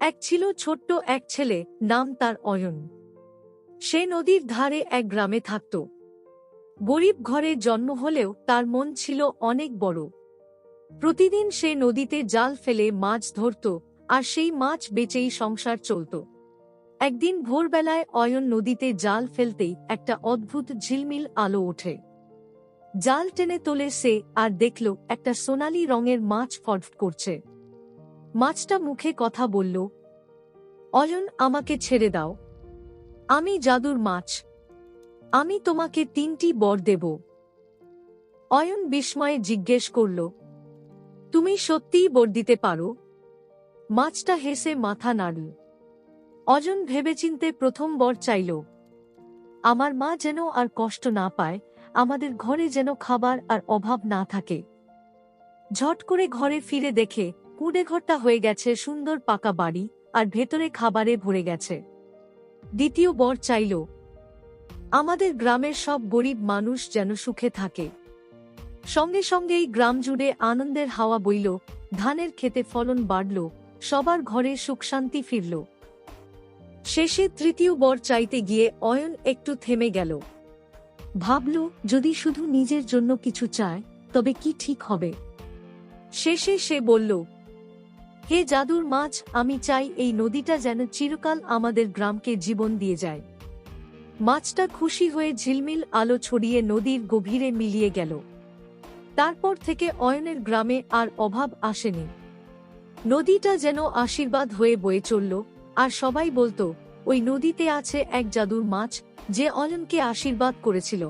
এক ছিল ছোট্ট এক ছেলে, নাম তার অয়ন। সে নদীর ধারে এক গ্রামে থাকত। গরিব ঘরে জন্ম হলেও তার মন ছিল অনেক বড়। প্রতিদিন সে নদীতে জাল ফেলে মাছ ধরত, আর সেই মাছ বেচেই সংসার চলত। একদিন ভোরবেলায় অয়ন নদীতে জাল ফেলতেই একটা অদ্ভুত ঝিলমিল আলো ওঠে। জাল টেনে তোলে সে, আর দেখল একটা সোনালী রঙের মাছ ফটফট করছে। মাছটা মুখে কথা বলল, অয়ন, আমাকে ছেড়ে দাও। আমি জাদুর মাছ। আমি তোমাকে 3টি বর দেব। অয়ন বিস্ময়ে জিজ্ঞেস করল, তুমি সত্যিই বর দিতে পারো? মাছটা হেসে মাথা নাড়ল। অয়ন ভেবেচিন্তে প্রথম বর চাইল, আমার মা যেন আর কষ্ট না পায়, আমাদের ঘরে যেন খাবার আর অভাব না থাকে। ঝট করে ঘরে ফিরে দেখে কুঁড়ে ঘরটা হয়ে গেছে সুন্দর পাকা বাড়ি, আর ভেতরে খাবারে ভরে গেছে। দ্বিতীয় বর চাইল, আমাদের গ্রামের সব গরিব মানুষ যেন সুখে থাকে। সঙ্গে সঙ্গেই গ্রাম জুড়ে আনন্দের হাওয়া বইল, ধানের ক্ষেতে ফলন বাড়ল, সবার ঘরে সুখ শান্তি ফিরল। শেষে তৃতীয় বর চাইতে গিয়ে অয়ন একটু থেমে গেল। ভাবল, যদি শুধু নিজের জন্য কিছু চায় তবে কি ঠিক হবে? শেষে সে বলল, হে জাদুর মাছ, আমি চাই এই নদীটা যেন চিরকাল আমাদের গ্রামকে জীবন দিয়ে যায়। মাছটা খুশি হয়ে ঝিলমিল আলো ছড়িয়ে নদীর গভীরে মিলিয়ে গেল। তারপর থেকে অয়নের গ্রামে আর অভাব আসেনি। নদীটা যেন আশীর্বাদ হয়ে বয়ে চলল, আর সবাই বলতো, ওই নদীতে আছে এক জাদুর মাছ যে অয়নকে আশীর্বাদ করেছিল।